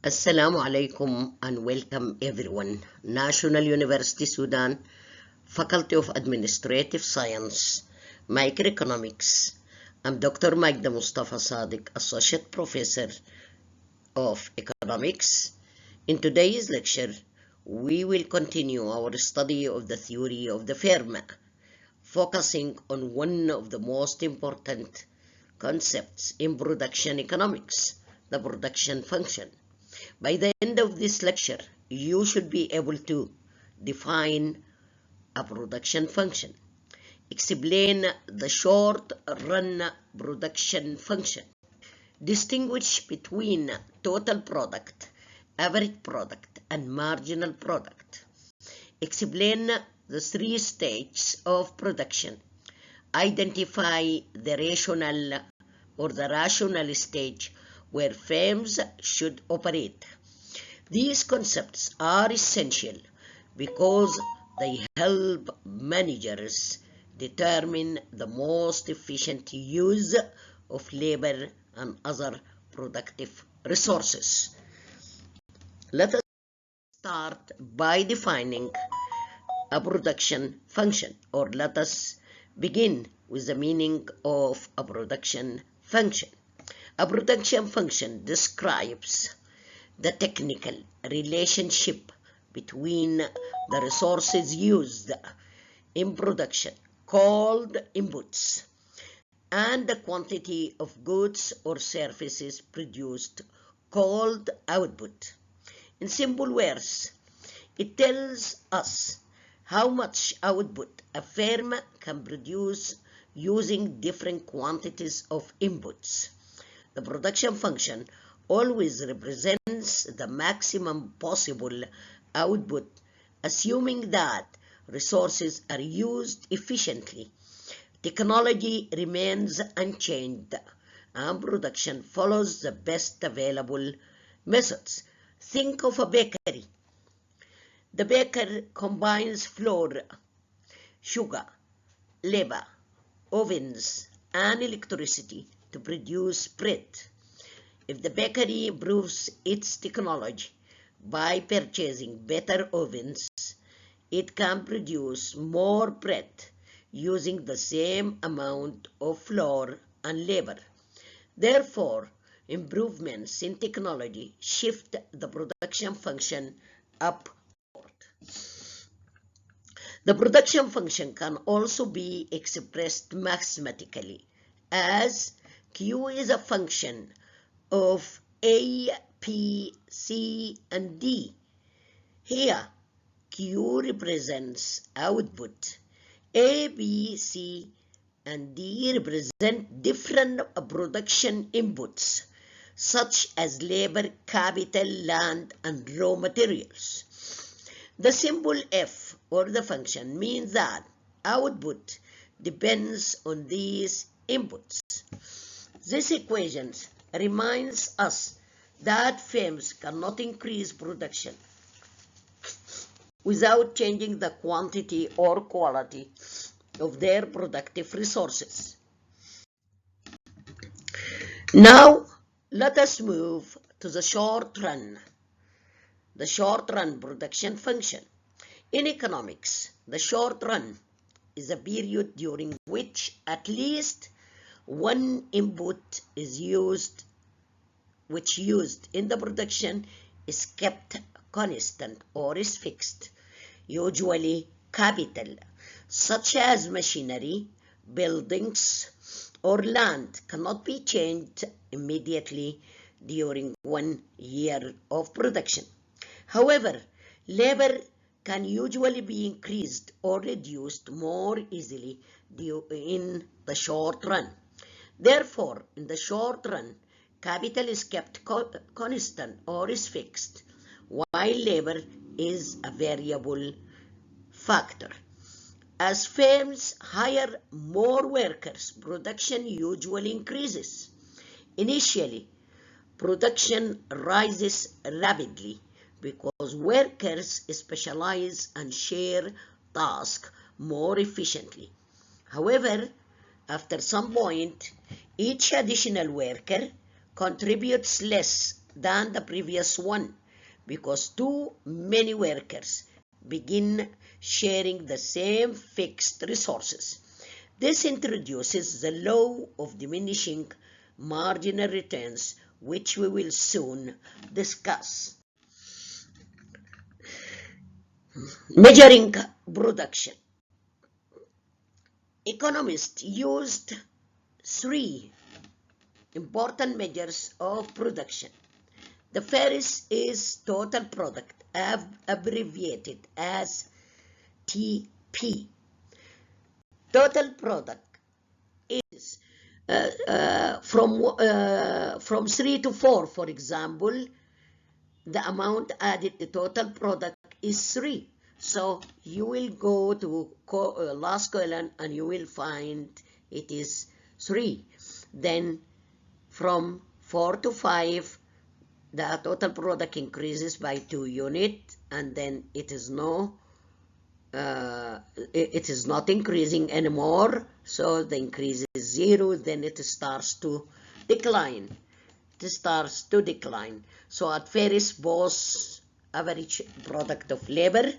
Assalamu alaikum and welcome everyone. National University Sudan, Faculty of Administrative Science, Microeconomics. I'm Dr. Magda Mustafa Sadiq, Associate Professor of Economics. In today's lecture, we will continue our study of the theory of the firm, focusing on one of the most important concepts in production economics, the production function. By the end of this lecture, you should be able to define a production function, explain the short-run production function, distinguish between total product, average product, and marginal product, explain the three stages of production, identify the rational stage where firms should operate. These concepts are essential because they help managers determine the most efficient use of labor and other productive resources. Let us start by defining a production function, or let us begin with the meaning of a production function. A production function describes the technical relationship between the resources used in production, called inputs, and the quantity of goods or services produced, called output. In simple words, it tells us how much output a firm can produce using different quantities of inputs. The production function always represents the maximum possible output, assuming that resources are used efficiently. Technology remains unchanged, and production follows the best available methods. Think of a bakery. The baker combines flour, sugar, labor, ovens, and electricity to produce bread. If the bakery improves its technology by purchasing better ovens, it can produce more bread using the same amount of flour and labor. Therefore, improvements in technology shift the production function upward. The production function can also be expressed mathematically as Q is a function of A, P, C, and D. Here, Q represents output. A, B, C, and D represent different production inputs, such as labor, capital, land, and raw materials. The symbol F, or the function, means that output depends on these inputs. This equation reminds us that firms cannot increase production without changing the quantity or quality of their productive resources. Now, let us move to the short run production function. In economics, the short run is a period during which at least one input is used, which used in the production is kept constant or is fixed. Usually capital, such as machinery, buildings, or land, cannot be changed immediately during 1 year of production. However, labor can usually be increased or reduced more easily in the short run. Therefore, in the short run, capital is kept constant or is fixed, while labor is a variable factor. As firms hire more workers, production usually increases. Initially, production rises rapidly because workers specialize and share tasks more efficiently. However, after some point, each additional worker contributes less than the previous one because too many workers begin sharing the same fixed resources. This introduces the law of diminishing marginal returns, which we will soon discuss. Measuring production. Economists used three important measures of production. The first is total product, abbreviated as TP. Total product is from 3 to 4, for example, the amount added to total product is 3. So you will go to last column and you will find it is 3. Then from 4 to 5, the total product increases by 2 units, and then it is not increasing anymore. So the increase is 0. Then it starts to decline. So at first, both average product of labor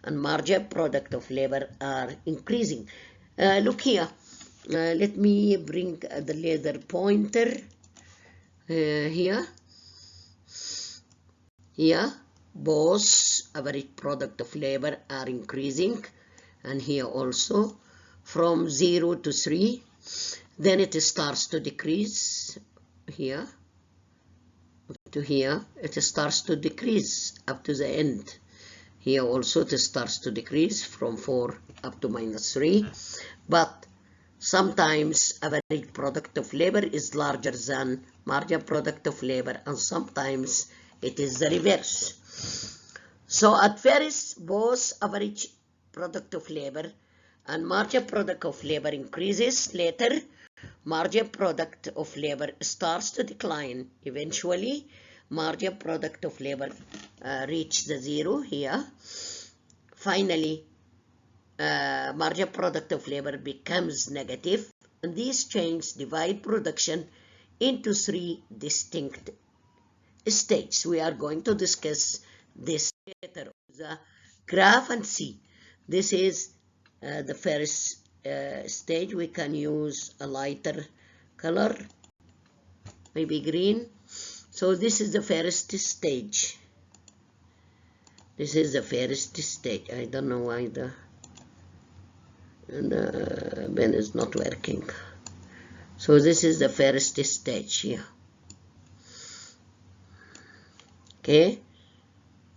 and marginal product of labor are increasing. Look here. Let me bring the laser pointer here. Here, both average product of labor are increasing, and here also from 0 to 3. Then it starts to decrease here. To here, it starts to decrease up to the end. Here also it starts to decrease from 4 up to -3. But sometimes average product of labor is larger than marginal product of labor, and sometimes it is the reverse. So at first, both average product of labor and marginal product of labor increases. Later, marginal product of labor starts to decline. Eventually, marginal product of labor reaches the 0 here. Finally, marginal product of labor becomes negative, and these changes divide production into 3 distinct stages. We are going to discuss this later on the graph and see. This is the first stage. We can use a lighter color, maybe green. So this is the first stage. This is the first stage. I don't know why the pen is not working. So this is the first stage here. Okay,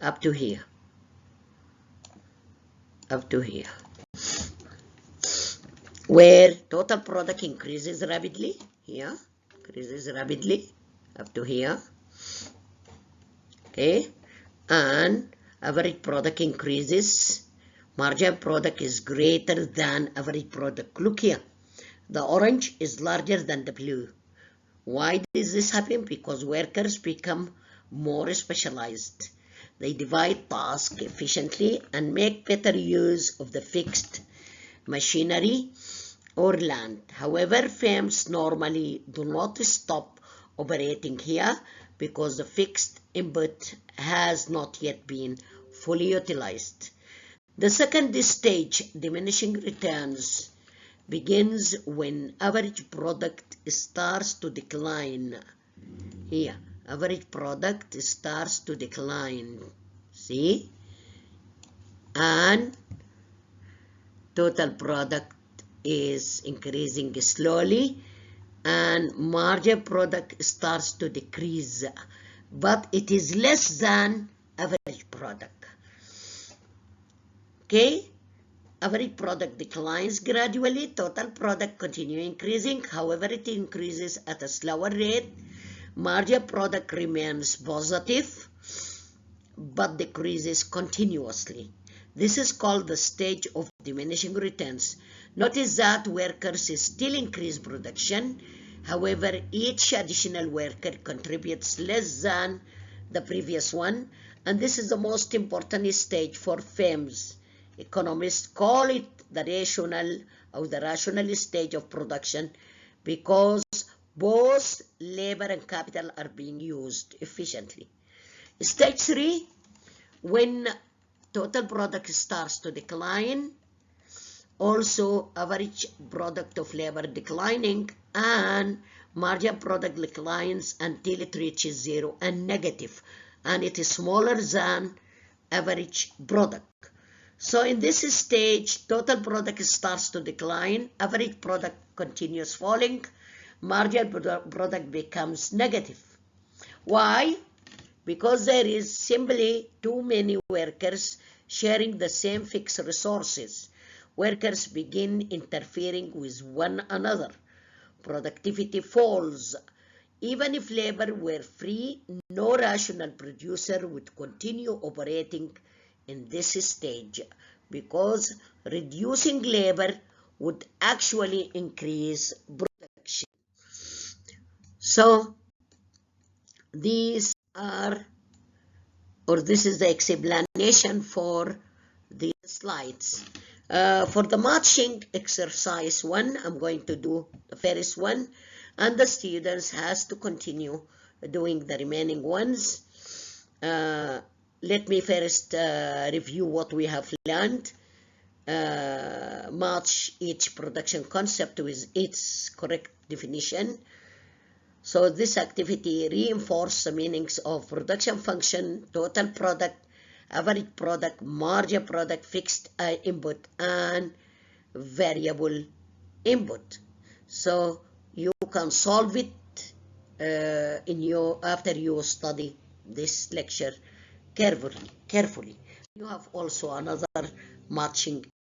up to here. Where total product increases rapidly, here, up to here. Okay, and average product increases. Marginal product is greater than average product. Look here, the orange is larger than the blue. Why does this happen? Because workers become more specialized. They divide tasks efficiently and make better use of the fixed machinery or land. However, firms normally do not stop operating here because the fixed input has not yet been fully utilized. The second stage, diminishing returns, begins when average product starts to decline. Here, average product starts to decline. See? And total product is increasing slowly, and marginal product starts to decrease, but it is less than average product. Okay, average product declines gradually, total product continue increasing. However, it increases at a slower rate. Marginal product remains positive, but decreases continuously. This is called the stage of diminishing returns. Notice that workers still increase production. However, each additional worker contributes less than the previous one, and this is the most important stage for firms. Economists call it the rational stage of production because both labor and capital are being used efficiently. Stage 3, when total product starts to decline, also average product of labor declining, and marginal product declines until it reaches zero and negative, and it is smaller than average product. So in this stage, total product starts to decline, average product continues falling, marginal product becomes negative. Why? Because there is simply too many workers sharing the same fixed resources. Workers begin interfering with one another. Productivity falls. Even if labor were free, no rational producer would continue operating in this stage, because reducing labor would actually increase production. So these are, or this is the explanation for the slides. For the matching exercise 1, I'm going to do the first one, and the students has to continue doing the remaining ones. Let me first review what we have learned. Match each production concept with its correct definition. So this activity reinforces the meanings of production function, total product, average product, margin product, fixed input, and variable input. So you can solve it after you study this lecture carefully. You have also another matching